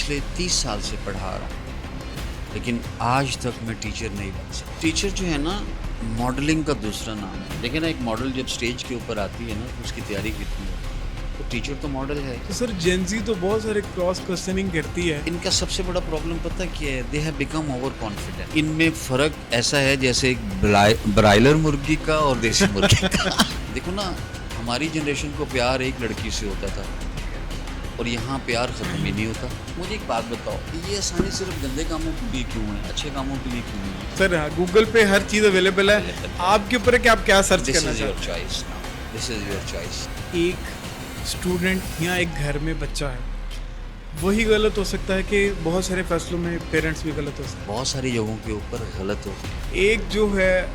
پچھلے 30 سال سے پڑھا رہا ہوں، لیکن آج تک میں ٹیچر نہیں بن سکتا. ٹیچر جو ہے نا ماڈلنگ کا دوسرا نام ہے. دیکھیں نا ایک ماڈل جب سٹیج کے اوپر آتی ہے نا تو اس کی تیاری کتنی ہے. تو ٹیچر تو ماڈل ہے. تو سر جینزی تو بہت سارے کراس کوسچننگ کرتی ہے. ان کا سب سے بڑا پرابلم پتہ کیا ہے؟ They have become over confident. ان میں فرق ایسا ہے جیسے ایک برائلر مرغی کا اور دیسی مرغی کا. دیکھو نا ہماری جنریشن کو پیار ایک لڑکی سے ہوتا تھا اور یہاں پیار ختم ہی نہیں ہوتا. مجھے ایک بات بتاؤ، یہ آسانی صرف گندے کاموں کے لیے کیوں ہے، اچھے کاموں کے لیے کیوں نہیں ہے؟ سر گوگل پہ ہر چیز اویلیبل ہے، آپ کے اوپر ہے کہ آپ کیا سرچ دس کرنا از یور چاہتے ہیں. Choice. This is your choice. ایک اسٹوڈنٹ یا ایک گھر میں بچہ ہے وہی غلط ہو سکتا ہے کہ بہت سارے فیصلوں میں پیرنٹس بھی غلط ہو سکتے بہت ساری جگہوں کے اوپر غلط ہوتی ہے. ہیں. ایک جو ہے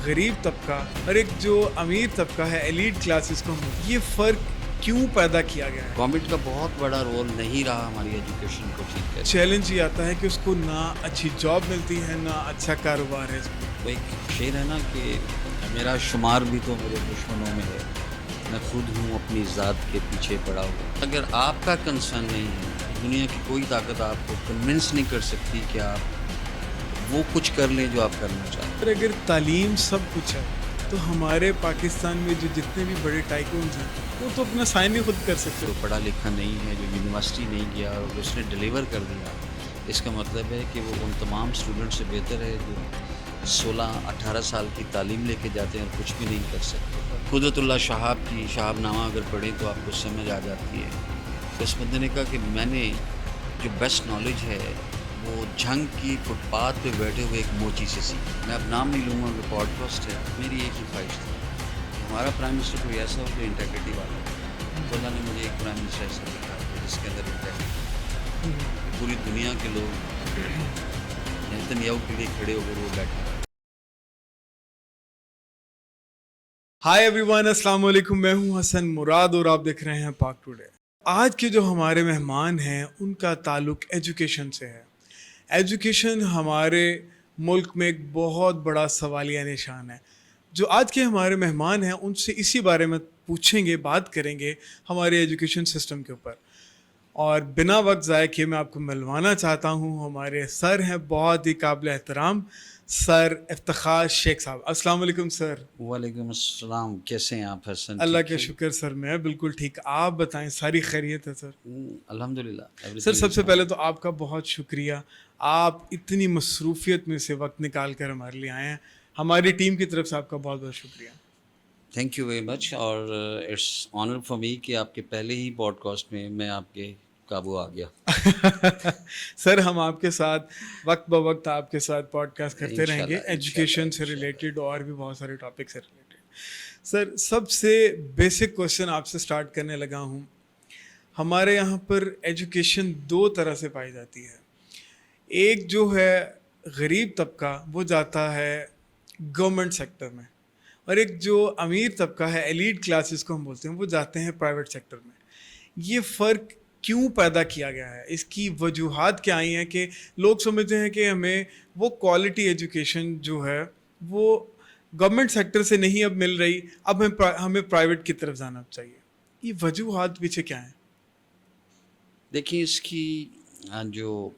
غریب طبقہ اور ایک جو امیر طبقہ ہے ایلیٹ کلاسز کو، یہ فرق کیوں پیدا کیا گیا ہے؟ گورنمنٹ کا بہت بڑا رول نہیں رہا ہماری ایجوکیشن کو ٹھیک ہے. چیلنج یہ آتا ہے کہ اس کو نہ اچھی جاب ملتی ہے نہ اچھا کاروبار ہے. وہ ایک شعر ہے نا کہ میرا شمار بھی تو میرے دشمنوں میں ہے، میں خود ہوں اپنی ذات کے پیچھے پڑا ہوا. اگر آپ کا کنسرن نہیں ہے، دنیا کی کوئی طاقت آپ کو کنونس نہیں کر سکتی کہ آپ وہ کچھ کر لیں جو آپ کرنا چاہتے ہیں. پر اگر تعلیم سب کچھ ہے تو ہمارے پاکستان میں جو جتنے بھی بڑے ٹائکونز ہیں وہ تو اپنا سائن ہی خود کر سکتے. جو پڑھا لکھا نہیں ہے، جو یونیورسٹی نہیں گیا اور اس نے ڈیلیور کر دیا، اس کا مطلب ہے کہ وہ ان تمام اسٹوڈنٹ سے بہتر ہے جو 16-18 سال کی تعلیم لے کے جاتے ہیں اور کچھ بھی نہیں کر سکتے. قدرت اللہ شہاب کی شہاب نامہ اگر پڑھیں تو آپ کو سمجھ آ جاتی ہے. تو اس بندے نے کہا کہ میں نے جو بیسٹ نالج ہے وہ جھنگ کی فٹ پاتھ پہ بیٹھے ہوئے ایک موچی سے سیکھی. میں اب نام نہیں لوں گا کہ پوڈ کاسٹ ہے. میری ایک ہی خواہش تھی، ہمارا پرائم منسٹر کوئی ایسا ہو جو انٹیگریٹی والا ہو. تو اللہ نے مجھے ایک پرائم منسٹر ایسا دکھا جس کے اندر انٹیگریٹی، پوری دنیا کے لوگ نیتنیاہو کے لیے کھڑے ہو کر وہ بیٹھے. ہائی ایوری ون، السلام علیکم. میں ہوں حسن مراد اور آپ دیکھ رہے ہیں پاک ٹوڈے. آج کے جو ہمارے مہمان ہیں ان کا تعلق ایجوکیشن سے ہے. ایجوکیشن ہمارے ملک میں ایک بہت بڑا سوالیہ نشان ہے. جو آج کے ہمارے مہمان ہیں ان سے اسی بارے میں پوچھیں گے، بات کریں گے ہمارے ایجوکیشن سسٹم کے اوپر. اور بنا وقت ضائع کیے میں آپ کو ملوانا چاہتا ہوں، ہمارے سر ہیں بہت ہی قابل احترام سر افتخار شیخ صاحب. السلام علیکم سر. وعلیکم السلام. کیسے ہیں آپ حسن؟ اللہ کا شکر سر، میں بالکل ٹھیک. آپ بتائیں ساری خیریت ہے سر؟ الحمدللہ. سر سب سے پہلے تو آپ کا بہت شکریہ، آپ اتنی مصروفیت میں سے وقت نکال کر ہمارے لیے آئے ہیں. ہماری ٹیم کی طرف سے آپ کا بہت بہت شکریہ. Thank you very much. اور اٹس آنر فار می کہ آپ کے پہلے ہی پوڈ کاسٹ میں آپ کے قابو آ گیا. سر ہم آپ کے ساتھ وقت بہ وقت آپ کے ساتھ پوڈ کاسٹ کرتے رہیں گے، ایجوکیشن سے ریلیٹڈ اور بھی بہت سارے ٹاپک سے ریلیٹڈ. سر سب سے بیسک کوشچن آپ سے سٹارٹ کرنے لگا ہوں. ہمارے یہاں پر ایجوکیشن دو طرح سے پائی جاتی ہے. ایک جو ہے غریب طبقہ وہ جاتا ہے گورنمنٹ سیکٹر میں، اور ایک جو امیر طبقہ ہے ایلیٹ کلاسز کو ہم بولتے ہیں وہ جاتے ہیں پرائیویٹ سیکٹر میں. یہ فرق کیوں پیدا کیا گیا ہے؟ اس کی وجوہات کیا آئی ہیں کہ لوگ سمجھتے ہیں کہ ہمیں وہ کوالٹی ایجوکیشن جو ہے وہ گورنمنٹ سیکٹر سے نہیں اب مل رہی، اب ہمیں پرائیویٹ کی طرف جانا چاہیے. یہ وجوہات پیچھے کیا ہیں؟ دیکھیں اس کی جو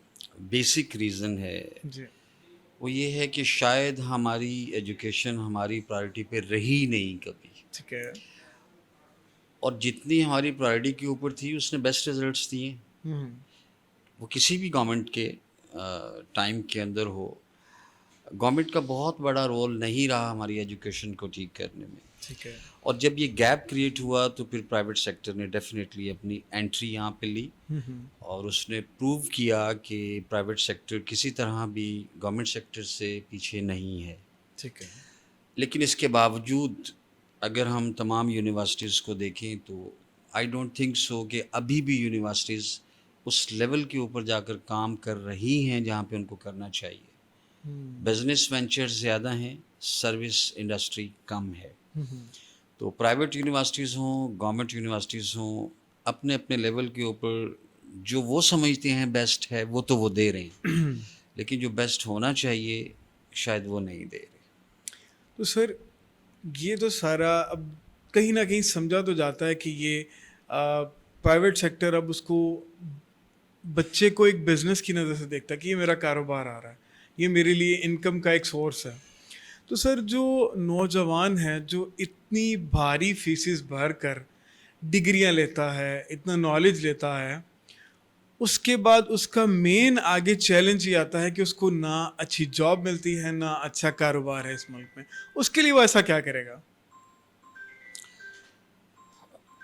بیسک ریزن ہے جی وہ یہ ہے کہ شاید ہماری ایجوکیشن ہماری پرائرٹی پہ رہی نہیں کبھی، ٹھیک ہے. اور جتنی ہماری پرائرٹی کے اوپر تھی اس نے بیسٹ ریزلٹس دیے. وہ کسی بھی گورنمنٹ کے ٹائم کے اندر ہو، گورنمنٹ کا بہت بڑا رول نہیں رہا ہماری ایجوکیشن کو ٹھیک کرنے میں. ٹھیک ہے. اور جب یہ گیپ کریٹ ہوا تو پھر پرائیویٹ سیکٹر نے ڈیفینیٹلی اپنی انٹری یہاں پہ لی اور اس نے پروو کیا کہ پرائیویٹ سیکٹر کسی طرح بھی گورنمنٹ سیکٹر سے پیچھے نہیں ہے. ٹھیک ہے. لیکن اس کے باوجود اگر ہم تمام یونیورسٹیز کو دیکھیں تو آئی ڈونٹ تھنک سو کہ ابھی بھی یونیورسٹیز اس لیول کے اوپر جا کر کام کر رہی ہیں جہاں پہ ان کو کرنا چاہیے. بزنس وینچرز زیادہ ہیں، سروس انڈسٹری کم ہے. تو پرائیویٹ یونیورسٹیز ہوں، گورنمنٹ یونیورسٹیز ہوں، اپنے اپنے لیول کے اوپر جو وہ سمجھتے ہیں بیسٹ ہے وہ تو وہ دے رہے ہیں، لیکن جو بیسٹ ہونا چاہیے شاید وہ نہیں دے رہے. تو سر یہ تو سارا اب کہیں نہ کہیں سمجھا تو جاتا ہے کہ یہ پرائیویٹ سیکٹر اب اس کو بچے کو ایک بزنس کی نظر سے دیکھتا ہے کہ یہ میرا کاروبار آ رہا ہے, یہ میرے لیے انکم کا ایک سورس ہے. تو سر جو نوجوان ہے جو اتنی بھاری فیسز بھر کر ڈگریاں لیتا ہے, اتنا نالج لیتا ہے, اس کے بعد اس کا مین آگے چیلنج یہ آتا ہے کہ اس کو نہ اچھی جاب ملتی ہے نہ اچھا کاروبار ہے اس ملک میں, اس کے لیے وہ ایسا کیا کرے گا؟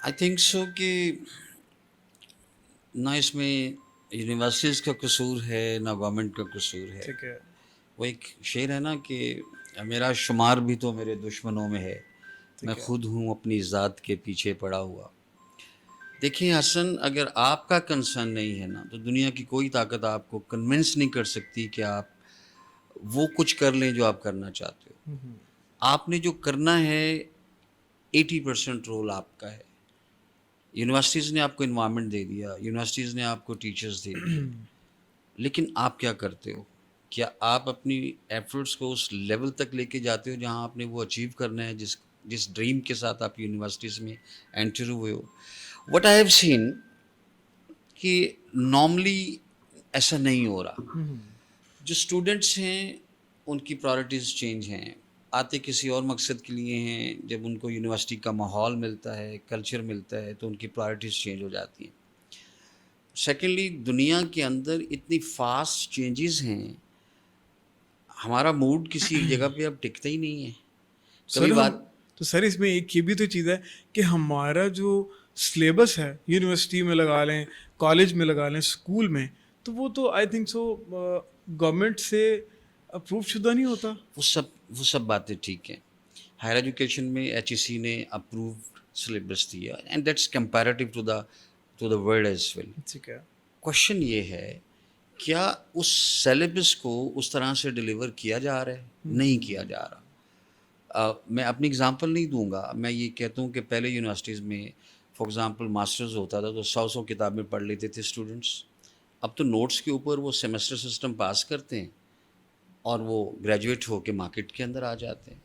آئی تھنک سو کہ نہ اس میں یونیورسٹیز کا قصور ہے نہ گورنمنٹ کا قصور ہے. ٹھیک ہے. وہ ایک شعر ہے نا کہ میرا شمار بھی تو میرے دشمنوں میں ہے, میں خود ہوں اپنی ذات کے پیچھے پڑا ہوا. دیکھیں حسن, اگر آپ کا کنسرن نہیں ہے نا تو دنیا کی کوئی طاقت آپ کو کنونس نہیں کر سکتی کہ آپ وہ کچھ کر لیں جو آپ کرنا چاہتے ہو. آپ نے جو کرنا ہے 80% رول آپ کا ہے. یونیورسٹیز نے آپ کو انوائرمنٹ دے دیا, یونیورسٹیز نے آپ کو ٹیچرز دے دیے, لیکن آپ کیا کرتے ہو؟ کیا آپ اپنی ایفرٹس کو اس لیول تک لے کے جاتے ہو جہاں آپ نے وہ اچیو کرنا ہے جس ڈریم کے ساتھ آپ یونیورسٹیز میں انٹر ہوئے ہو؟ وٹ آئی ہیو سین کہ نارملی ایسا نہیں ہو رہا. جو اسٹوڈنٹس ہیں ان کی پرائرٹیز چینج ہیں, آتے کسی اور مقصد کے لیے ہیں. جب ان کو یونیورسٹی کا ماحول ملتا ہے, کلچر ملتا ہے, تو ان کی پرائرٹیز چینج ہو جاتی ہیں. سیکنڈلی, دنیا کے اندر اتنی فاسٹ چینجز ہیں, ہمارا موڈ کسی ایک جگہ پہ اب ٹکتا ہی نہیں ہے. کبھی بات تو سر اس میں ایک یہ بھی تو چیز ہے کہ ہمارا جو سلیبس ہے یونیورسٹی میں لگا لیں, کالج میں لگا لیں, اسکول میں, تو وہ تو آئی تھنک سو گورنمنٹ سے اپروو شدہ نہیں ہوتا. وہ سب باتیں ٹھیک ہیں. ہائر ایجوکیشن میں ایچ ای سی نے اپرووڈ سلیبس دیا, and that's comparative to the world as well. ٹھیک ہے. کوشچن یہ ہے کیا اس سلیبس کو اس طرح سے ڈلیور کیا جا رہا ہے؟ نہیں کیا جا رہا. میں اپنی اگزامپل نہیں دوں گا, میں یہ کہتا ہوں کہ پہلے یونیورسٹیز میں فار ایگزامپل ماسٹرز ہوتا تھا تو 100 کتابیں پڑھ لیتے تھے اسٹوڈنٹس. اب تو نوٹس کے اوپر وہ سیمسٹر سسٹم پاس کرتے ہیں اور وہ گریجویٹ ہو کے مارکیٹ کے اندر آ جاتے ہیں.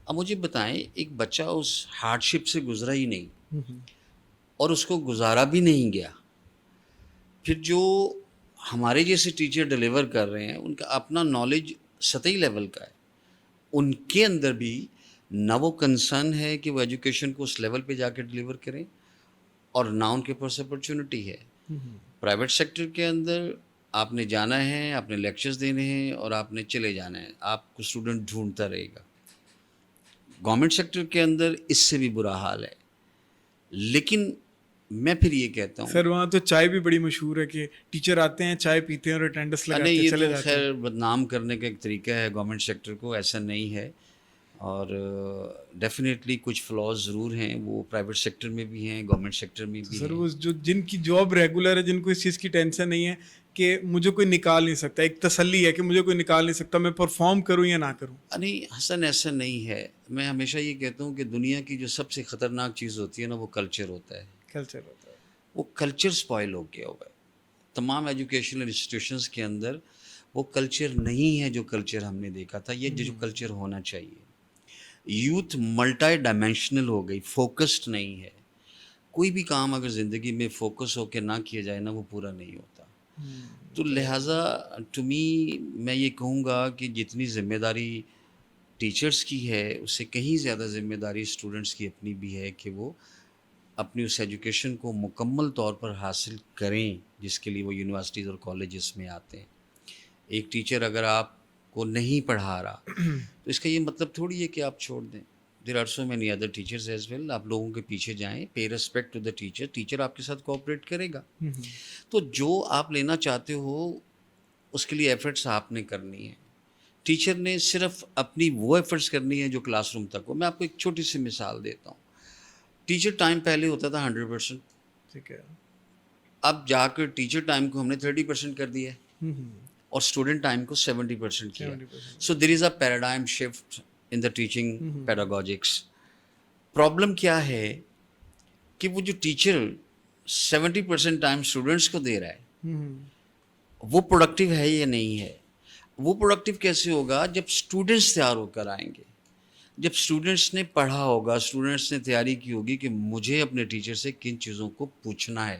اب مجھے بتائیں, ایک بچہ اس ہارڈ شپ سے گزرا ہی نہیں اور اس کو گزارا بھی نہیں گیا, پھر جو ہمارے جیسے ٹیچر ڈلیور کر رہے ہیں ان کا اپنا نالج سطحی لیول کا ہے, ان کے اندر بھی نہ وہ کنسرن ہے کہ وہ ایجوکیشن کو اس لیول پہ جا کے ڈلیور کریں, اور نہ ان کے پاس اپرچونٹی ہے. پرائیویٹ سیکٹر کے اندر آپ نے جانا ہے, آپ نے لیکچرز دینے ہیں اور آپ نے چلے جانا ہے, آپ کو اسٹوڈنٹ ڈھونڈتا رہے گا. گورنمنٹ سیکٹر کے اندر اس سے بھی برا حال ہے. لیکن میں پھر یہ کہتا ہوں سر وہاں تو چائے بھی بڑی مشہور ہے کہ ٹیچر آتے ہیں, چائے پیتے ہیں اور اٹینڈنس لگاتے ہیں, چلے جاتے ہیں. خیر بدنام کرنے کا ایک طریقہ ہے گورنمنٹ سیکٹر کو, ایسا نہیں ہے. اور ڈیفینیٹلی کچھ فلاز ضرور ہیں, وہ پرائیویٹ سیکٹر میں بھی ہیں, گورنمنٹ سیکٹر میں بھی ہیں. سر وہ جو جن کی جاب ریگولر ہے, جن کو اس چیز کی ٹینشن نہیں ہے کہ مجھے کوئی نکال نہیں سکتا, ایک تسلی ہے کہ مجھے کوئی نکال نہیں سکتا, میں پرفارم کروں یا نہ کروں. نہیں حسن, ایسا نہیں ہے. میں ہمیشہ یہ کہتا ہوں کہ دنیا کی جو سب سے خطرناک چیز ہوتی ہے نا, وہ کلچر ہوتا ہے. کلچر ہوتا ہے. وہ کلچر سپائل ہو گیا ہوا ہے. تمام ایجوکیشنل انسٹیٹیوشنس کے اندر وہ کلچر نہیں ہے جو کلچر ہم نے دیکھا تھا, یہ جو کلچر ہونا چاہیے. یوتھ ملٹی ڈائمینشنل ہو گئی, فوکسڈ نہیں ہے. کوئی بھی کام اگر زندگی میں فوکس ہو کے نہ کیا جائے نا, وہ پورا نہیں ہوتا. تو لہٰذا ٹو می میں یہ کہوں گا کہ جتنی ذمہ داری ٹیچرس کی ہے اس سے کہیں زیادہ ذمہ داری اسٹوڈنٹس کی اپنی بھی ہے کہ وہ اپنی اس ایجوکیشن کو مکمل طور پر حاصل کریں جس کے لیے وہ یونیورسٹیز اور کالجز میں آتے ہیں. ایک ٹیچر اگر آپ کو نہیں پڑھا رہا تو اس کا یہ مطلب تھوڑی ہے کہ آپ چھوڑ دیں. There are so many other teachers as well. آپ لوگوں کے پیچھے جائیں, pay respect to the teacher, teacher آپ کے ساتھ کوآپریٹ کرے گا. تو جو آپ لینا چاہتے ہو اس کے لیے ایفرٹس آپ نے کرنی ہے. ٹیچر نے صرف اپنی وہ ایفرٹس کرنی ہے جو کلاس روم تک ہو. میں آپ کو ایک چھوٹی سی مثال دیتا ہوں. ٹیچر ٹائم پہلے ہوتا تھا 100%, ٹھیک ہے. اب جا کر ٹیچر ٹائم کو ہم نے 30% کر دیا ہے اور اسٹوڈنٹ ٹائم کو 70% کیا. So there is a paradigm shift in the teaching pedagogics. Problem کیا ہے کہ وہ جو ٹیچر 70% ٹائم اسٹوڈنٹس کو دے رہا ہے وہ پروڈکٹیو ہے یا نہیں ہے. وہ پروڈکٹیو کیسے ہوگا جب اسٹوڈنٹس تیار ہو کر آئیں گے, جب اسٹوڈنٹس نے پڑھا ہوگا, اسٹوڈنٹس نے تیاری کی ہوگی کہ مجھے اپنے ٹیچر سے کن چیزوں کو پوچھنا ہے,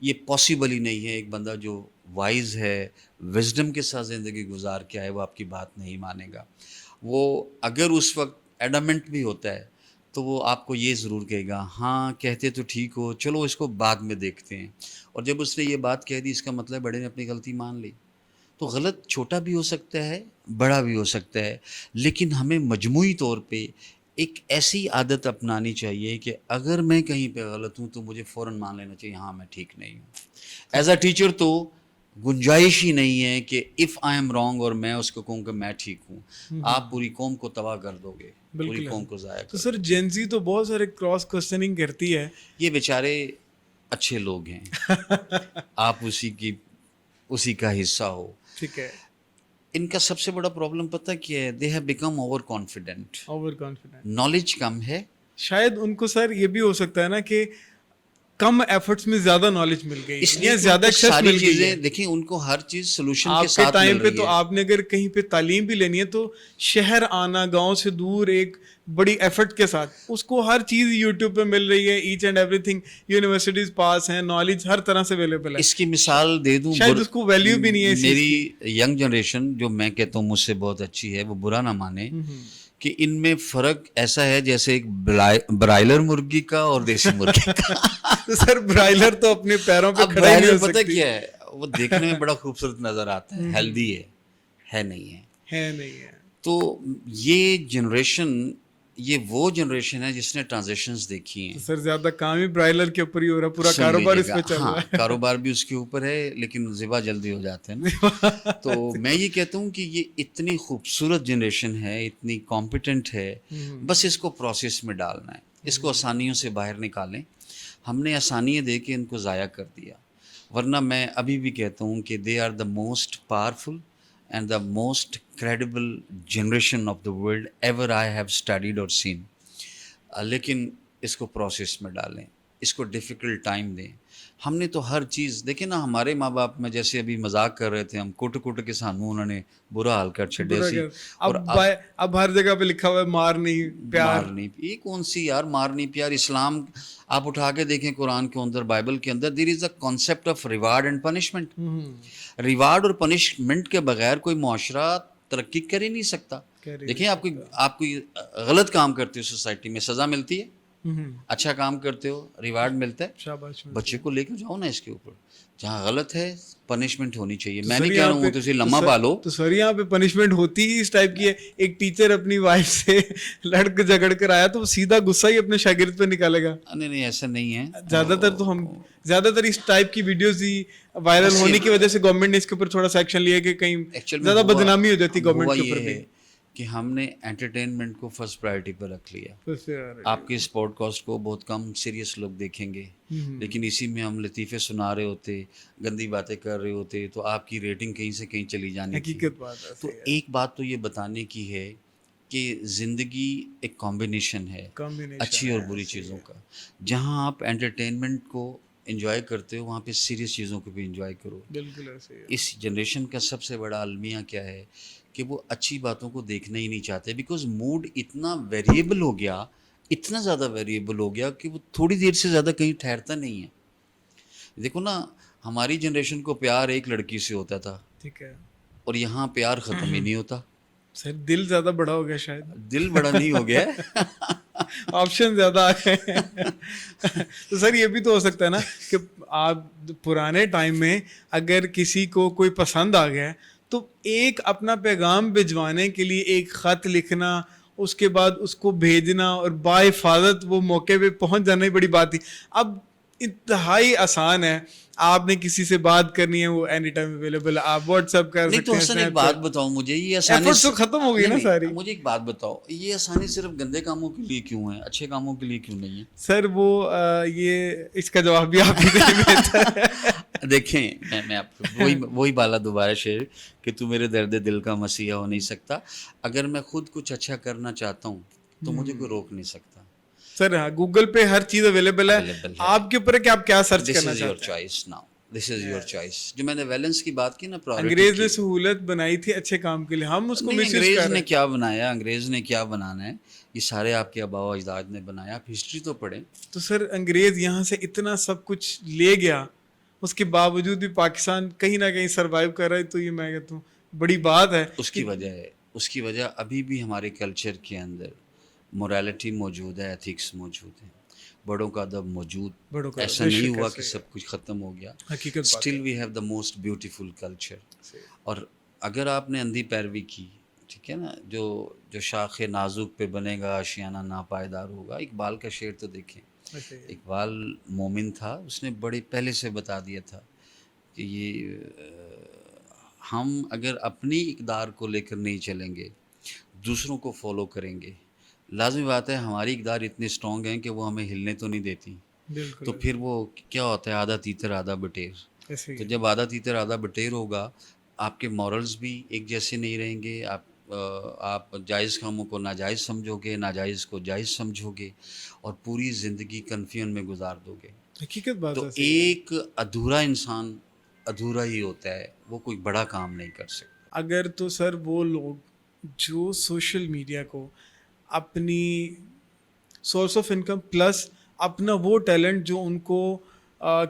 یہ پاسبل ہی نہیں ہے. ایک بندہ جو وائز ہے, وزڈم کے ساتھ زندگی گزار کے آئے, وہ آپ کی بات نہیں مانے گا. وہ اگر اس وقت ایڈامنٹ بھی ہوتا ہے تو وہ آپ کو یہ ضرور کہے گا ہاں کہتے تو ٹھیک ہو, چلو اس کو بعد میں دیکھتے ہیں. اور جب اس نے یہ بات کہہ دی, اس کا مطلب بڑے نے اپنی غلطی مان لی. تو غلط چھوٹا بھی ہو سکتا ہے, بڑا بھی ہو سکتا ہے, لیکن ہمیں مجموعی طور پہ ایک ایسی عادت اپنانی چاہیے کہ اگر میں کہیں پہ غلط ہوں تو مجھے فوراً مان لینا چاہیے ہاں میں ٹھیک نہیں ہوں. ایز اے ٹیچر تو گنجائش ہی نہیں ہے کہ اف آئی ایم رانگ اور میں اس کو کہوں کہ میں ٹھیک ہوں, آپ پوری قوم کو تباہ کر دو گے, پوری قوم کو ضائع تو کر. سر جینزی تو بہت سارے کراس کوسچننگ کرتی ہے. یہ بیچارے اچھے لوگ ہیں, آپ اسی کا حصہ ہو. ٹھیک ہے. ان کا سب سے بڑا پرابلم پتہ کیا ہے, they have become over confident. Over confident. Knowledge کم ہے. شاید ان کو سر یہ بھی ہو سکتا ہے نا کہ کم ایفرٹس میں زیادہ نالج مل گئی, اس لیے زیادہ ایکسیس ساری مل گئی چیزیں ہے. دیکھیں ان کو ہر چیز سولوشن آپ کے کے ساتھ ٹائم مل پہ رہی تو ہے. آپ نے اگر کہیں پہ تعلیم بھی لینی ہے تو شہر آنا, گاؤں سے دور, ایک بڑی ایفرٹ کے ساتھ اس کو ہر چیز یوٹیوب پہ مل رہی ہے, each and everything, universities پاس ہیں, نالج ہر طرح سے اویلیبل ہے. اس کی مثال دے دوں, شاید اس کو ویلیو بھی نہیں ہے اس چیز کی. میری ینگ جنریشن جو میں کہتا ہوں مجھ سے بہت اچھی ہے, وہ برا نہ مانے کہ ان میں فرق ایسا ہے جیسے ایک برائلر مرغی کا اور دیسی مرغی کا. تو سر برائلر تو اپنے پیروں پہ اب کھڑا ہی نہیں برائلر ہو پتہ سکتی. کیا ہے, وہ دیکھنے میں بڑا خوبصورت نظر آتا ہے, ہیلدی ہے نہیں ہے. ہے نہیں ہے. تو یہ جنریشن, یہ وہ جنریشن ہے جس نے ٹرانزیشنز دیکھی ہیں. سر زیادہ کام ہی برائلر کے اوپر ہی ہو رہا ہے, پورا سن کاروبار لیجیے اس گا, پہ چل ہاں رہا ہے. کاروبار بھی اس کے اوپر ہے, لیکن ذبح جلدی ہو جاتے ہیں نا. تو میں یہ کہتا ہوں کہ یہ اتنی خوبصورت جنریشن ہے, اتنی کمپیٹنٹ ہے, بس اس کو پروسیس میں ڈالنا ہے, اس کو آسانیوں سے باہر نکالیں. ہم نے آسانیاں دے کے ان کو ضائع کر دیا. ورنہ میں ابھی بھی کہتا ہوں کہ they are the most powerful and the most credible generation of the world ever I have studied اور سین. لیکن اس کو پروسیس میں ڈالیں, اس کو ڈیفیکلٹ ٹائم دیں. ہم نے تو ہر چیز دیکھیں نا, ہمارے ماں باپ میں جیسے ابھی مذاق کر رہے تھے, ہم کٹ کے سانوں انہوں نے برا حال کر چھڑے سی. اور اب ہر جگہ پہ لکھا ہوا ہے مار نہیں پیار. مار نہیں, یہ کون سی یار مار نہیں پیار. اسلام آپ اٹھا کے دیکھیں قرآن کے اندر, بائبل کے اندر, there is a concept of reward and punishment. Reward اور پنشمنٹ کے بغیر کوئی معاشرہ ترقی کر ہی نہیں سکتا. دیکھیں آپ کوئی غلط کام کرتے ہو سوسائٹی میں سزا ملتی ہے, اچھا کام کرتے ہو ریوارڈ ملتا ہے. شاباش. بچے کو لے کے جاؤ نا اس کے اوپر, جہاں غلط ہے پنشمنٹ ہونی چاہیے. میں نہیں کہہ رہا ہوں تو اسے لمحہ پالو. تو سر یہاں پہ پنشمنٹ ہوتی ہی اس ٹائپ کی ہے. ایک ٹیچر اپنی وائف سے لڑ کے جھگڑ کر آیا تو وہ سیدھا غصہ ہی اپنے شاگرد پہ نکالے گا. نہیں ایسا نہیں ہے. زیادہ تر تو ہم زیادہ تر اس ٹائپ کی ویڈیوز ہی وائرل ہونے کی وجہ سے گورنمنٹ نے اس کے اوپر تھوڑا سا ایکشن لیا کہ کہیں زیادہ بدنامی ہو جاتی گورنمنٹ کے اوپر بھی. کہ ہم نے انٹرٹینمنٹ کو فرسٹ پرائرٹی پر رکھ لیا. آپ کے اس پوڈ کاسٹ کو بہت کم سیریس لوگ دیکھیں گے, لیکن اسی میں ہم لطیفے سنا رہے ہوتے, گندی باتیں کر رہے ہوتے, تو آپ کی ریٹنگ کہیں سے کہیں چلی جانی تھی. تو ایک بات تو یہ بتانے کی ہے کہ زندگی ایک کمبینیشن ہے اچھی اور بری چیزوں کا. جہاں آپ انٹرٹینمنٹ کو انجوائے کرتے ہو وہاں پہ سیریس چیزوں کو بھی انجوائے کرو. بالکل ایسے ہی. اس جنریشن کا سب سے بڑا المیہ کیا ہے کہ وہ اچھی باتوں کو دیکھنا ہی نہیں چاہتے, بیکاز موڈ اتنا ویریبل ہو گیا, اتنا زیادہ ویریبل ہو گیا کہ وہ تھوڑی دیر سے زیادہ کہیں ٹھہرتا نہیں ہے. دیکھو نا, ہماری جنریشن کو پیار ایک لڑکی سے ہوتا تھا, ٹھیک ہے, اور یہاں پیار ختم ہی نہیں ہوتا. سر دل زیادہ بڑا ہو گیا, شاید دل بڑا نہیں ہو گیا, آپشن زیادہ آ گئے. تو سر یہ بھی تو ہو سکتا ہے نا کہ آپ پرانے ٹائم میں اگر کسی کو کوئی پسند آ گیا تو ایک اپنا پیغام بھجوانے کے لیے ایک خط لکھنا, اس کے بعد اس کو بھیجنا اور باحفاظت وہ موقع پہ پہنچ جانا ہی بڑی بات تھی. اب انتہائی آسان ہے, آپ نے کسی سے بات کرنی ہے وہ اینی ٹائم اویلیبل ہے, آپ واٹس ایپ کر نہیں. سکتے تو ہیں. حسن ایک بات بتاؤ مجھے, یہ آسانی ایفرٹ تو ختم ہو گئی نا ساری. مجھے ایک بات بتاؤ, یہ آسانی صرف گندے کاموں کے لیے کیوں ہے, اچھے کاموں کے لیے کیوں نہیں ہے؟ سر وہ یہ اس کا جواب بھی آپ ہی بہتر ہے. دیکھیں میں آپ کو وہی بالا دوبارہ شعر کہ تو میرے درد دل کا مسیحا ہو نہیں سکتا. اگر میں خود کچھ اچھا کرنا چاہتا ہوں تو مجھے کوئی روک نہیں سکتا. سر ہاں, گوگل پہ ہر چیز اویلیبل ہے, آپ کے اوپر ہے کہ آپ کیا سرچ کرنا چاہتے ہیں. This is your choice now. This is your choice. جو میں نے ویلنس کی بات کی نا, انگریز نے سہولت بنائی تھی اچھے کام کے لیے, ہم اس کو مس یوز کر رہے ہیں. انگریز نے کیا بنایا, انگریز نے کیا بنانا ہے, یہ سارے آپ کے آباء و اجداد نے بنایا. آپ ہسٹری تو پڑھیں. تو سر انگریز یہاں سے اتنا سب کچھ لے گیا اس کے باوجود بھی پاکستان کہیں نہ کہیں سروائیو کر رہا ہے, تو یہ میں کہتا ہوں بڑی بات ہے. اس کی وجہ ابھی بھی ہمارے کلچر کے اندر موریلٹی موجود ہے, ایتھکس موجود ہیں, بڑوں کا ادب موجود. ایسا نہیں ہوا کہ سب کچھ ختم ہو گیا. Still we have the most beautiful culture. اور اگر آپ نے اندھی پیروی کی, ٹھیک ہے نا, جو شاخ نازک پہ بنے گا آشیانہ ناپائیدار ہوگا. اقبال کا شعر تو دیکھیں, اقبال مومن تھا, اس نے بڑے پہلے سے بتا دیا تھا کہ یہ ہم اگر اپنی اقدار کو لے کر نہیں چلیں گے, دوسروں کو فالو کریں گے, لازمی بات ہے ہماری اقدار اتنی اسٹرانگ ہیں کہ وہ ہمیں ہلنے تو نہیں دیتی. تو پھر وہ کیا ہوتا ہے, آدھا تیتر آدھا بٹیر. تو جب آدھا تیتر آدھا بٹیر ہوگا, آپ کے مورلز بھی ایک جیسے نہیں رہیں گے. آپ جائز کاموں کو ناجائز سمجھو گے, ناجائز کو جائز سمجھو گے, اور پوری زندگی کنفیوژن میں گزار دو گے. حقیقت بات تو ایک ادھورا انسان ادھورا ہی ہوتا ہے, وہ کوئی بڑا کام نہیں کر سکتا. اگر تو سر وہ لوگ جو سوشل میڈیا کو اپنی سورس آف انکم پلس اپنا وہ ٹیلنٹ جو ان کو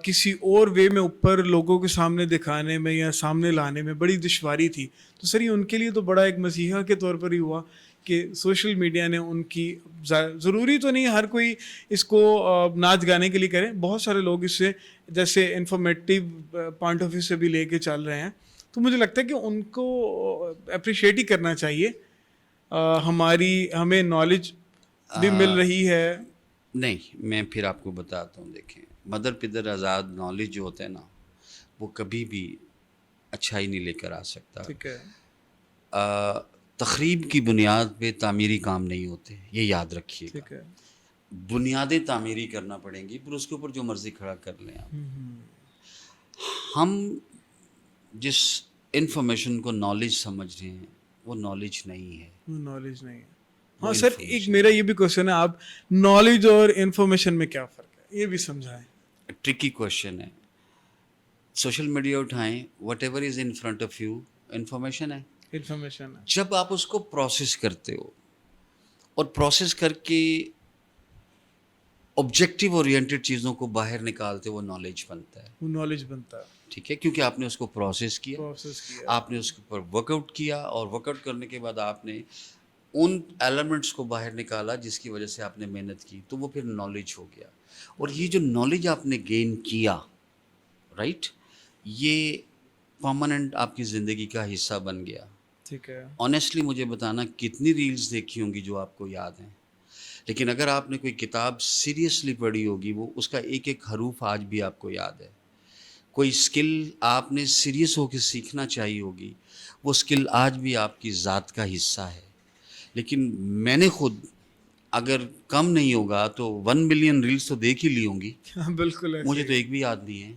کسی اور وے میں اوپر لوگوں کے سامنے دکھانے میں یا سامنے لانے میں بڑی دشواری تھی, تو سر یہ ان کے لیے تو بڑا ایک مسیحا کے طور پر ہی ہوا کہ سوشل میڈیا نے ان کی, ضروری تو نہیں ہر کوئی اس کو ناچ گانے کے لیے کرے, بہت سارے لوگ اس سے جیسے انفارمیٹیو پوائنٹ آف ویو سے بھی لے کے چل رہے ہیں. تو مجھے لگتا ہے کہ ان کو اپریشیٹ ہی کرنا چاہیے. ہمیں نالج بھی مل رہی ہے. نہیں, میں پھر آپ کو بتاتا ہوں. دیکھیں, مدر پدر آزاد نالج جو ہوتا ہے نا, وہ کبھی بھی اچھائی نہیں لے کر آ سکتا. ٹھیک ہے. تخریب کی بنیاد پہ تعمیری کام نہیں ہوتے, یہ یاد رکھیے گا. ٹھیک ہے. بنیادیں تعمیری کرنا پڑیں گی, پھر اس کے اوپر جو مرضی کھڑا کر لیں آپ. ہم جس انفارمیشن کو نالج سمجھ رہے ہیں وہ نالج نہیں ہے. وہ نالج نہیں ہے. ہاں سر, ایک میرا یہ بھی کوشچن ہے, آپ نالج اور انفارمیشن میں کیا فرق ہے یہ بھی سمجھائیں. ٹرکی کوشچن ہے. سوشل میڈیا اٹھائیں, what ever is in front of you information ہے. انفارمیشن ہے. جب آپ اس کو پروسیس کرتے ہو اور پروسیس کر کے آبجیکٹیو اورینٹیڈ چیزوں کو باہر نکالتے, وہ نالج بنتا ہے. وہ نالج بنتا ہے. ٹھیک ہے, کیونکہ آپ نے اس کو پروسیس کیا, آپ نے اس کے اوپر ورک آؤٹ کیا, اور ورک آؤٹ کرنے کے بعد آپ نے ان ایلیمنٹس کو باہر نکالا جس کی وجہ سے آپ نے محنت کی, تو وہ پھر نالج ہو گیا. اور یہ جو نالج آپ نے گین کیا, رائٹ, یہ پرماننٹ آپ کی زندگی کا حصہ بن گیا. ٹھیک ہے. آنیسٹلی مجھے بتانا کتنی ریلز دیکھی ہوں گی جو آپ کو یاد ہیں, لیکن اگر آپ نے کوئی کتاب سیریسلی پڑھی ہوگی, وہ اس کا ایک ایک حروف آج بھی آپ کو یاد ہے. کوئی اسکل آپ نے سیریس ہو کے سیکھنا چاہیے ہوگی, وہ اسکل آج بھی آپ کی ذات کا حصہ ہے. لیکن میں نے خود اگر کم نہیں ہوگا تو 1 ملین ریلز تو دیکھ ہی لی ہوں گی. بالکل. مجھے تو ایک بھی یاد نہیں ہے.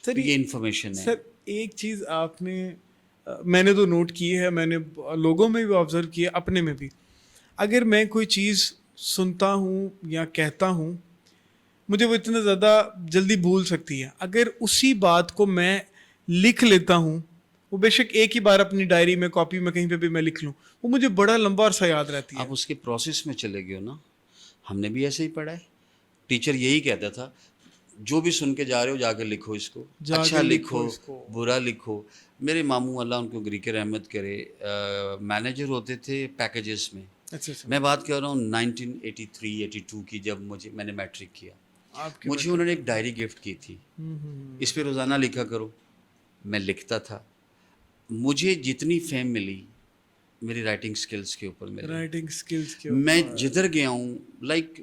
سر یہ انفارمیشن ہے. سر ایک چیز آپ نے, میں نے تو نوٹ کی ہے, میں نے لوگوں میں بھی آبزرو کیا, اپنے میں بھی. اگر میں کوئی چیز سنتا ہوں یا کہتا ہوں, مجھے وہ اتنا زیادہ جلدی بھول سکتی ہے. اگر اسی بات کو میں لکھ لیتا ہوں, وہ بے شک ایک ہی بار اپنی ڈائری میں, کاپی میں, کہیں پہ بھی میں لکھ لوں, وہ مجھے بڑا لمبا عرصہ یاد رہتی ہے. آپ اس کے پروسیس میں چلے گئے ہو نا. ہم نے بھی ایسے ہی پڑھا ہے. ٹیچر یہی کہتا تھا, جو بھی سن کے جا رہے ہو جا کے لکھو, اس کو اچھا لکھو, برا لکھو. میرے ماموں, اللہ ان کو گری کے رحمت کرے, مینیجر ہوتے تھے پیکیجز میں. میں بات کر رہا ہوں 1983-82 کی, جب میں نے میٹرک کیا. مجھے انہوں نے ایک ڈائری گفٹ کی تھی, اس پہ روزانہ لکھا کرو. میں لکھتا تھا. مجھے جتنی فیم ملی میری رائٹنگ سکلز کے اوپر, میں جدھر گیا ہوں, لائک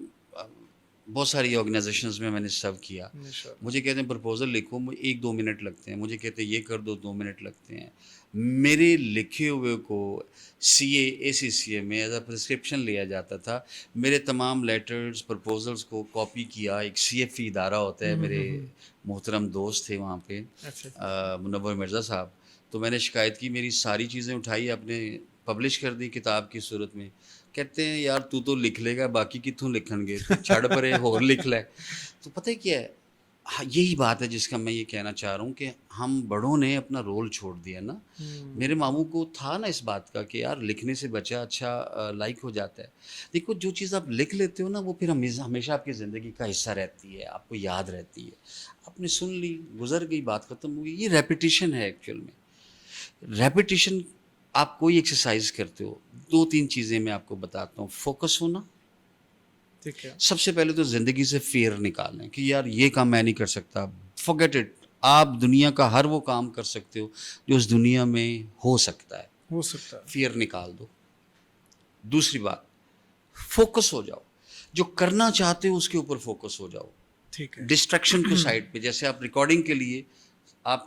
بہت ساری آرگنائزیشنز میں نے سرو کیا. مجھے کہتے ہیں پرپوزل لکھو, 1-2 منٹ لگتے ہیں. مجھے کہتے ہیں یہ کر دو, 2 منٹ لگتے ہیں. میرے لکھے ہوئے کو ACCA میں ایز اے پرسکرپشن لیا جاتا تھا. میرے تمام لیٹرز, پرپوزلز کو کاپی کیا. ایک CFE ادارہ ہوتا ہے, میرے محترم دوست تھے وہاں پہ, منور مرزا صاحب. تو میں نے شکایت کی, میری ساری چیزیں اٹھائی, آپ نے پبلش کر دی کتاب کی صورت میں. کہتے ہیں یار تو لکھ لے گا, باقی کتوں لکھن گے, چھڑ پرے ہور لکھ لے. تو پتہ کیا ہے, ہاں یہی بات ہے جس کا میں یہ کہنا چاہ رہا ہوں کہ ہم بڑوں نے اپنا رول چھوڑ دیا نا. میرے ماموں کو تھا نا اس بات کا کہ یار لکھنے سے بچہ اچھا لائک ہو جاتا ہے. دیکھو جو چیز آپ لکھ لیتے ہو نا وہ پھر ہمیشہ آپ کی زندگی کا حصہ رہتی ہے, آپ کو یاد رہتی ہے. آپ نے سن لی, گزر گئی, بات ختم ہوئی. یہ ریپیٹیشن ہے ایکچوئل میں. ریپیٹیشن, آپ کوئی ایکسرسائز کرتے ہو, 2-3 چیزیں میں آپ کو بتاتا ہوں. فوکس ہونا, ٹھیک ہے. سب سے پہلے تو زندگی سے فیئر نکالیں کہ یار یہ کام میں نہیں کر سکتا. forget it. آپ دنیا کا ہر وہ کام کر سکتے ہو جو اس دنیا میں ہو سکتا ہے. ہو سکتا ہے. فیئر نکال دو. دوسری بات, فوکس ہو جاؤ. جو کرنا چاہتے ہو اس کے اوپر فوکس ہو جاؤ. ٹھیک ہے. ڈسٹریکشن کو سائڈ پہ, جیسے آپ ریکارڈنگ کے لیے آپ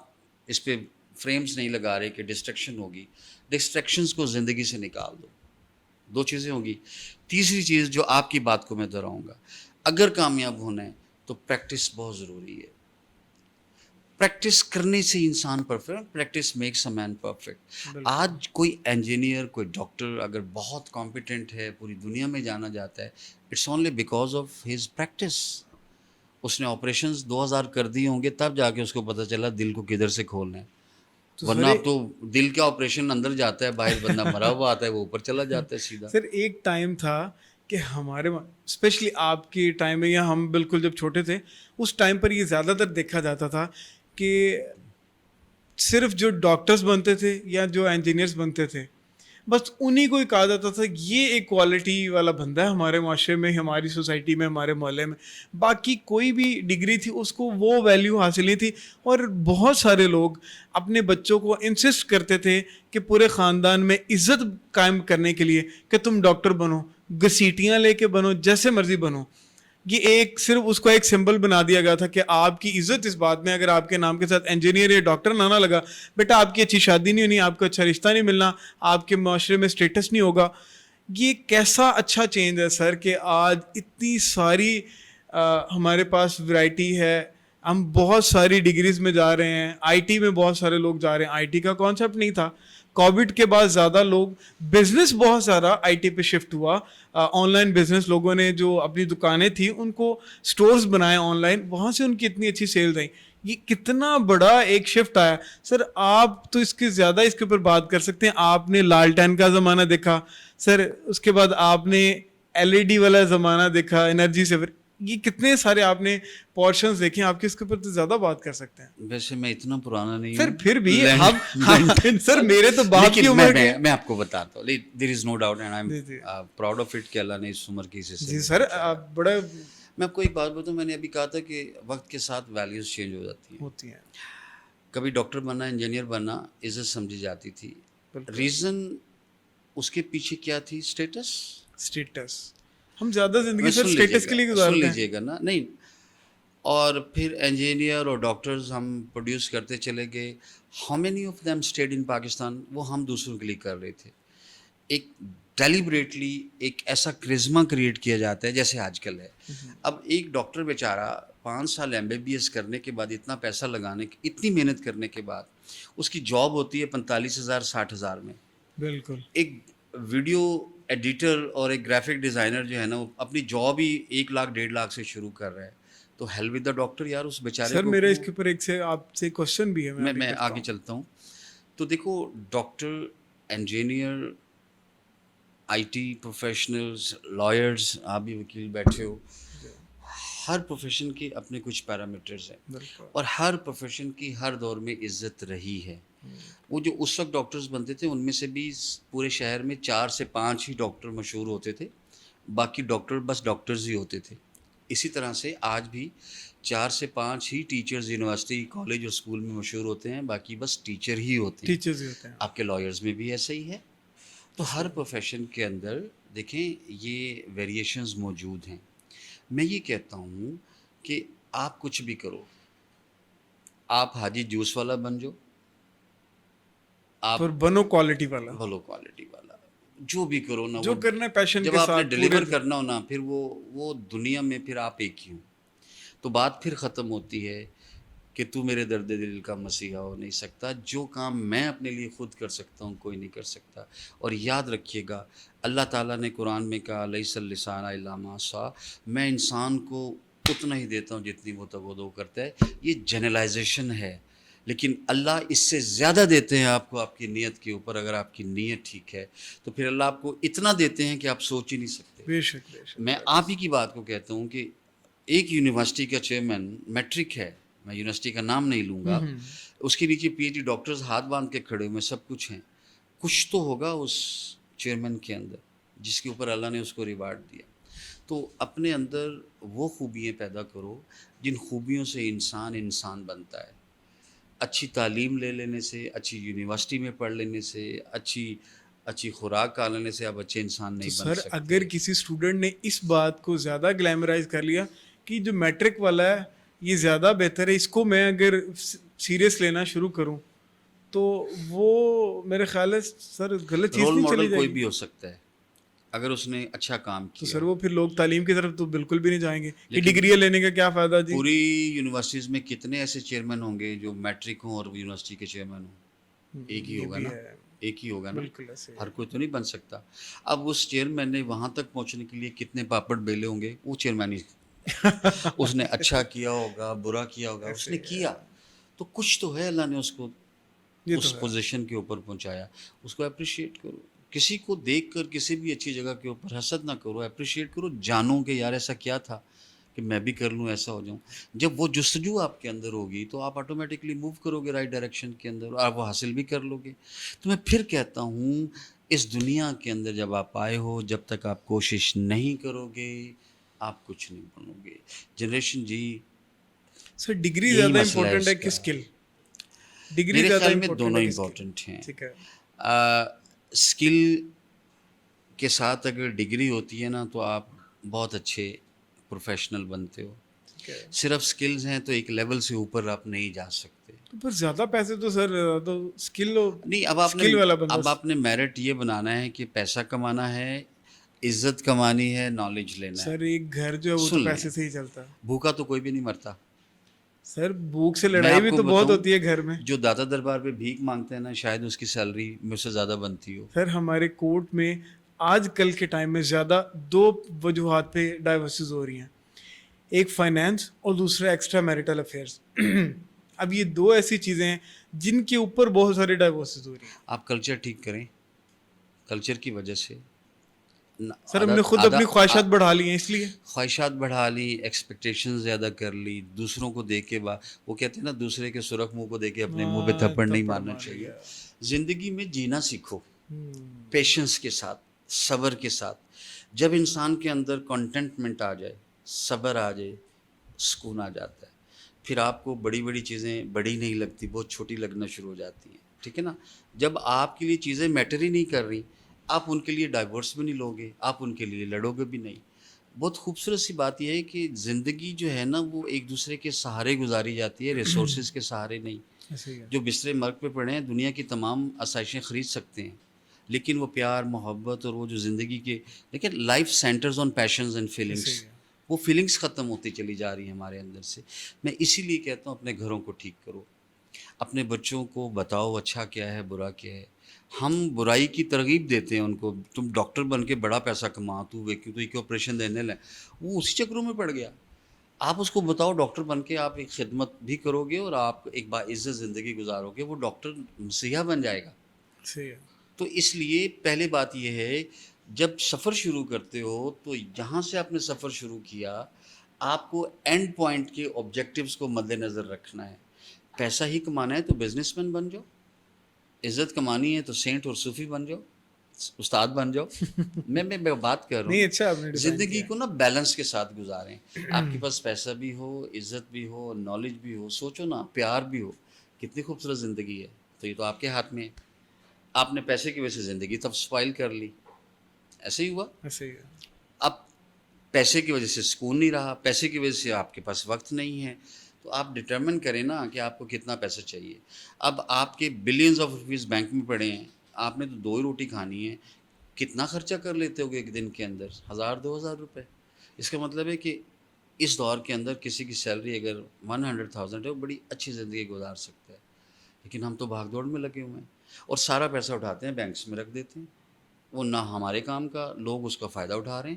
اس پہ فریمز نہیں لگا رہے کہ ڈسٹریکشن ہوگی, ڈسٹریکشنز کو زندگی سے نکال دو. 2 چیزیں ہوگی. تیسری چیز جو آپ کی بات کو میں دہراؤں گا, اگر کامیاب ہونا ہے تو پریکٹس بہت ضروری ہے. پریکٹس کرنے سے انسان perfect, practice makes a man perfect. آج کوئی انجینئر, کوئی ڈاکٹر اگر بہت کمپیٹنٹ ہے, پوری دنیا میں جانا جاتا ہے, it's only because of his practice. اس نے آپریشنز 2000 کر دیے ہوں گے تب جا کے اس کو پتہ چلا دل کو کدھر سے کھولنا ہے. ورنہ اب تو دل کا آپریشن اندر جاتا ہے, باہر بندہ مرا ہوا آتا ہے, وہ اوپر چلا جاتا ہے سیدھا. سر ایک ٹائم تھا کہ ہمارے اسپیشلی آپ کے ٹائم میں, یا ہم بالکل جب چھوٹے تھے اس ٹائم پر یہ زیادہ تر دیکھا جاتا تھا کہ صرف جو ڈاکٹرز بنتے تھے یا جو انجینئرس بنتے تھے بس انہی کو کہا جاتا تھا یہ ایک کوالٹی والا بندہ ہے ہمارے معاشرے میں, ہماری سوسائٹی میں, ہمارے محلے میں. باقی کوئی بھی ڈگری تھی اس کو وہ ویلیو حاصل نہیں تھی. اور بہت سارے لوگ اپنے بچوں کو انسسٹ کرتے تھے کہ پورے خاندان میں عزت قائم کرنے کے لیے کہ تم ڈاکٹر بنو, گھسیٹیاں لے کے بنو, جیسے مرضی بنو. یہ ایک صرف اس کو ایک سمبل بنا دیا گیا تھا کہ آپ کی عزت اس بات میں, اگر آپ کے نام کے ساتھ انجینئر یا ڈاکٹر نہ لگا, بیٹا آپ کی اچھی شادی نہیں ہونی, آپ کو اچھا رشتہ نہیں ملنا, آپ کے معاشرے میں اسٹیٹس نہیں ہوگا. یہ کیسا اچھا چینج ہے سر کہ آج اتنی ساری ہمارے پاس ورائٹی ہے, ہم بہت ساری ڈگریز میں جا رہے ہیں, آئی ٹی میں بہت سارے لوگ جا رہے ہیں. آئی ٹی کا کانسیپٹ نہیں تھا, کووڈ کے بعد زیادہ لوگ, بزنس بہت سارا آئی ٹی پہ شفٹ ہوا. آن لائن بزنس, لوگوں نے جو اپنی دکانیں تھیں ان کو سٹورز بنائے آن لائن, وہاں سے ان کی اتنی اچھی سیلز آئیں. یہ کتنا بڑا ایک شفٹ آیا. سر آپ تو اس کے زیادہ اس کے اوپر بات کر سکتے ہیں. آپ نے لالٹین کا زمانہ دیکھا سر, اس کے بعد آپ نے LED والا زمانہ دیکھا, انرجی سے, یہ کتنے سارے آپ نے پورشنز دیکھے, آپ کے اس کے اوپر تو زیادہ بات کر سکتے ہیں. ویسے میں اتنا پرانا نہیں سر ہوں پھر بھی ہم سر میرے تو باپ کی عمر کے, میں آپ کو بتاتا ہوں, there is no doubt and I am proud of it کہ اللہ نے اس عمر کی سے. جی سر آپ بڑا, میں آپ کو ایک بات بتاؤں, میں نے ابھی کہا تھا کہ وقت کے ساتھ ویلیوز چینج ہو جاتی ہیں. ہوتی ہیں. کبھی ڈاکٹر بننا, انجینئر بننا عزت سمجھی جاتی تھی. ریزن اس کے پیچھے کیا تھی؟ اسٹیٹس. ہم زیادہ زندگی سر اسٹیٹس کے لیے گزارتے ہیں. سن لیجیے گا نا, نہیں. اور پھر انجینئر اور ڈاکٹرز ہم پروڈیوس کرتے چلے گئے. How many of them stayed in Pakistan? وہ ہم دوسروں کے لیے کر رہے تھے. ایک ڈیلیبریٹلی ایک ایسا کرزما کریٹ کیا جاتا ہے جیسے آج کل ہے. اب ایک ڈاکٹر بیچارہ 5 سال MBBS کرنے کے بعد, اتنا پیسہ لگانے, اتنی محنت کرنے کے بعد اس کی جاب ہوتی ہے 45,000 60,000 میں. بالکل. ایک ویڈیو ایڈیٹر اور ایک گرافک ڈیزائنر جو ہے نا, وہ اپنی جاب ہی 1 لاکھ 1.5 لاکھ سے شروع کر رہا ہے. تو ہیل ود دا ڈاکٹر یار, اس بیچارے سر کو. میرے اس کے اوپر ایک سے آپ سے کوشچن بھی ہے, میں آگے چلتا ہوں. تو دیکھو doctor, engineer, I T professionals, lawyers, آپ بھی وکیل بیٹھے ہو, ہر پروفیشن کے اپنے کچھ پیرامیٹرز ہیں, اور ہر پروفیشن کی ہر دور میں عزت رہی ہے. وہ جو اس وقت ڈاکٹرز بنتے تھے ان میں سے بھی پورے شہر میں 4 سے 5 ہی ڈاکٹر مشہور ہوتے تھے, باقی ڈاکٹر بس ڈاکٹرز ہی ہوتے تھے. اسی طرح سے آج بھی 4 سے 5 ہی ٹیچرز یونیورسٹی, کالج اور اسکول میں مشہور ہوتے ہیں, باقی بس ٹیچر ہی ہوتے ہیں. ٹیچرز ہی ہوتے ہیں. آپ کے لائرز میں بھی ایسا ہی ہے. تو ہر پروفیشن کے اندر دیکھیں یہ ویریشنز موجود ہیں. میں یہ کہتا ہوں کہ آپ کچھ بھی کرو, آپ حاجی جوس والا بن جاؤ, آپ بنو کوالٹی والا, بھلو کوالٹی والا, جو بھی کرو نا, جو کرنا ہے پیشن کے جب ساتھ آپ نے ڈیلیور کرنا ہو نا, پھر وہ دنیا میں پھر آپ ایک ہی ہوں. تو بات پھر ختم ہوتی ہے کہ تو میرے درد دل کا مسیحا ہو نہیں سکتا. جو کام میں اپنے لیے خود کر سکتا ہوں کوئی نہیں کر سکتا. اور یاد رکھیے گا, اللہ تعالیٰ نے قرآن میں کہا لیس اللسان الا ما سعی, میں انسان کو اتنا ہی دیتا ہوں جتنی وہ تگودو کرتا ہے. یہ جنرلائزیشن ہے، لیکن اللہ اس سے زیادہ دیتے ہیں آپ کو آپ کی نیت کے اوپر. اگر آپ کی نیت ٹھیک ہے تو پھر اللہ آپ کو اتنا دیتے ہیں کہ آپ سوچ ہی نہیں سکتے. بے شک بے شک. میں آپ ہی کی بات کو کہتا ہوں کہ ایک یونیورسٹی کا چیئرمین میٹرک ہے، میں یونیورسٹی کا نام نہیں لوں گا، اس کے نیچے پی ایچ ڈی ڈاکٹرز ہاتھ باندھ کے کھڑے ہوئے، سب کچھ ہیں. کچھ تو ہوگا اس چیئرمین کے اندر جس کے اوپر اللہ نے اس کو ریوارڈ دیا. تو اپنے اندر وہ خوبیاں پیدا کرو جن خوبیوں سے انسان بنتا ہے. اچھی تعلیم لے لینے سے، اچھی یونیورسٹی میں پڑھ لینے سے، اچھی خوراک کھا لینے سے آپ اچھے انسان تو نہیں بن سر سکتے. اگر کسی اسٹوڈنٹ نے اس بات کو زیادہ گلیمرائز کر لیا کہ جو میٹرک والا ہے یہ زیادہ بہتر ہے، اس کو میں اگر سیریس لینا شروع کروں تو وہ میرے خیال ہے سر غلط چیز رول نہیں چلی ماڈل جائے کوئی گی. بھی ہو سکتا ہے اگر اس نے اچھا کام تو کیا. سر وہ پھر لوگ تعلیم کی طرف تو بالکل بھی نہیں جائیں گے کہ لیکن ڈگریاں لینے کا کیا فائدہ جی. پوری یونیورسٹیز میں کتنے ایسے چیئرمین ہوں گے جو میٹرک ہوں اور یونیورسٹی کے چیئرمین ہوں؟ ایک ہی یہ ہوگا بھی نا، ہے. ایک ہی ہوگا نا. بالکل ایسے ہر کوئی تو نہیں بن سکتا. اب اس چیئرمین نے وہاں تک پہنچنے کے لیے کتنے پاپڑ بیلے ہوں گے، وہ چیئرمین ہی اس نے اچھا کیا ہوگا، برا کیا ہوگا، اس نے کیا تو کچھ تو ہے. اللہ نے اس کو یہ تو اس ہے. پوزیشن کے اوپر پہنچایا. اس کو اپریشیٹ کرو. کسی کو دیکھ کر کسی بھی اچھی جگہ کے اوپر حسد نہ کرو، اپریشیٹ کرو. جانو کہ یار ایسا کیا تھا کہ میں بھی کر لوں، ایسا ہو جاؤں. جب وہ جستجو آپ کے اندر ہوگی تو آپ آٹومیٹکلی موو کرو گے رائٹ ڈائریکشن کے اندر، اور آپ وہ حاصل بھی کر لو گے. تو میں پھر کہتا ہوں اس دنیا کے اندر جب آپ آئے ہو، جب تک آپ کوشش نہیں کرو گے آپ کچھ نہیں بنو گے. جنریشن جی سر ڈگری یہی زیادہ مسئلہ ہے امپورٹنٹ ہے اس کہ کا. اسکل؟ ڈگری میرے زیادہ خیال میں امپورٹنٹ دونوں ہے کہ اسکل؟ امپورٹنٹ ہیں. ٹھیک ہے. اسکل کے ساتھ اگر ڈگری ہوتی ہے نا تو آپ بہت اچھے پروفیشنل بنتے ہو. صرف سکلز ہیں تو ایک لیول سے اوپر آپ نہیں جا سکتے. تو پھر زیادہ پیسے تو سر تو اسکل نہیں، اسکل والا بندہ. اب آپ نے میرٹ یہ بنانا ہے کہ پیسہ کمانا ہے، عزت کمانی ہے، نالج لینا ہے. سر ایک گھر جو ہے وہ تو سن لیں، پیسے سے ہی چلتا ہے. بھوکا تو کوئی بھی نہیں مرتا. سر بھوک سے میں لڑائی آپ بھی کو تو بہت بتاؤں، ہوتی ہے گھر میں. جو داتا دربار پہ بھیک مانگتے ہیں نا شاید اس کی سیلری مجھ سے زیادہ بنتی ہو. سر ہمارے کورٹ میں آج کل کے ٹائم میں زیادہ دو وجوہات پہ ڈائیورسز ہو رہی ہیں، ایک فائنینس اور دوسرا ایکسٹرا میریٹل افیئرس. اب یہ دو ایسی چیزیں ہیں جن کے اوپر بہت ساری ڈائیورسز ہو رہی ہیں. آپ کلچر ٹھیک کریں، کلچر کی وجہ سے سر ہم نے خود اپنی خواہشات بڑھا لی ہیں، اس لیے خواہشات بڑھا لی، ایکسپیکٹیشن زیادہ کر لی، دوسروں کو دیکھ کے وہ کہتے ہیں نا دوسرے کے سرخ منہ کو دیکھ کے اپنے منہ پہ تھپڑ نہیں مارنا چاہیے. زندگی میں جینا سیکھو پیشنس کے ساتھ، صبر کے ساتھ. جب انسان کے اندر کنٹینٹمنٹ آ جائے، صبر آ جائے، سکون آ جاتا ہے. پھر آپ کو بڑی بڑی چیزیں بڑی نہیں لگتی، بہت چھوٹی لگنا شروع ہو جاتی ہیں. ٹھیک ہے نا. جب آپ کے لیے چیزیں میٹر ہی نہیں کر رہی، آپ ان کے لیے ڈائیورس بھی نہیں لوگے، آپ ان کے لیے لڑو گے بھی نہیں. بہت خوبصورت سی بات یہ ہے کہ زندگی جو ہے نا وہ ایک دوسرے کے سہارے گزاری جاتی ہے، ریسورسز کے سہارے نہیں. جو بستر مرگ پہ پڑے ہیں دنیا کی تمام آسائشیں خرید سکتے ہیں، لیکن وہ پیار، محبت اور وہ جو زندگی کے لیکن life centres on passions and feelings, وہ فیلنگس ختم ہوتی چلی جا رہی ہیں ہمارے اندر سے. میں اسی لیے کہتا ہوں اپنے گھروں کو ٹھیک کرو، اپنے بچوں کو بتاؤ اچھا کیا ہے، برا کیا ہے. ہم برائی کی ترغیب دیتے ہیں ان کو، تم ڈاکٹر بن کے بڑا پیسہ کما، تو ایک آپریشن دینے لیں، وہ اسی چکروں میں پڑ گیا. آپ اس کو بتاؤ ڈاکٹر بن کے آپ ایک خدمت بھی کرو گے اور آپ ایک باعزت زندگی گزارو گے، وہ ڈاکٹر مسیحا بن جائے گا. تو اس لیے پہلے بات یہ ہے جب سفر شروع کرتے ہو تو جہاں سے آپ نے سفر شروع کیا آپ کو اینڈ پوائنٹ کے آبجیکٹیوز کو مد نظر رکھنا ہے. پیسہ ہی کمانا ہے تو بزنس مین بن جاؤ، عزت کمانی ہے تو سینٹ اور صوفی بن جاؤ، استاد بن جاؤ. میں بات کر رہا ہوں زندگی کو نا بیلنس کے ساتھ گزاریں. آپ کے پاس پیسہ بھی ہو، عزت بھی ہو، نالج بھی ہو، سوچو نا پیار بھی ہو، کتنی خوبصورت زندگی ہے. تو یہ تو آپ کے ہاتھ میں ہے. آپ نے پیسے کی وجہ سے زندگی تب سپائل کر لی، ایسے ہی ہوا. اب پیسے کی وجہ سے سکون نہیں رہا، پیسے کی وجہ سے آپ کے پاس وقت نہیں ہے. تو آپ ڈٹرمن کریں نا کہ آپ کو کتنا پیسہ چاہیے. اب آپ کے بلینز آف روپیز بینک میں پڑے ہیں، آپ نے تو 2 ہی روٹی کھانی ہے، کتنا خرچہ کر لیتے ہوگے ایک دن کے اندر؟ 1000-2000 روپے. اس کا مطلب ہے کہ اس دور کے اندر کسی کی سیلری اگر 100,000 ہے وہ بڑی اچھی زندگی گزار سکتا ہے. لیکن ہم تو بھاگ دوڑ میں لگے ہوئے ہیں اور سارا پیسہ اٹھاتے ہیں بینکس میں رکھ دیتے ہیں. وہ نہ ہمارے کام کا، لوگ اس کا فائدہ اٹھا رہے ہیں.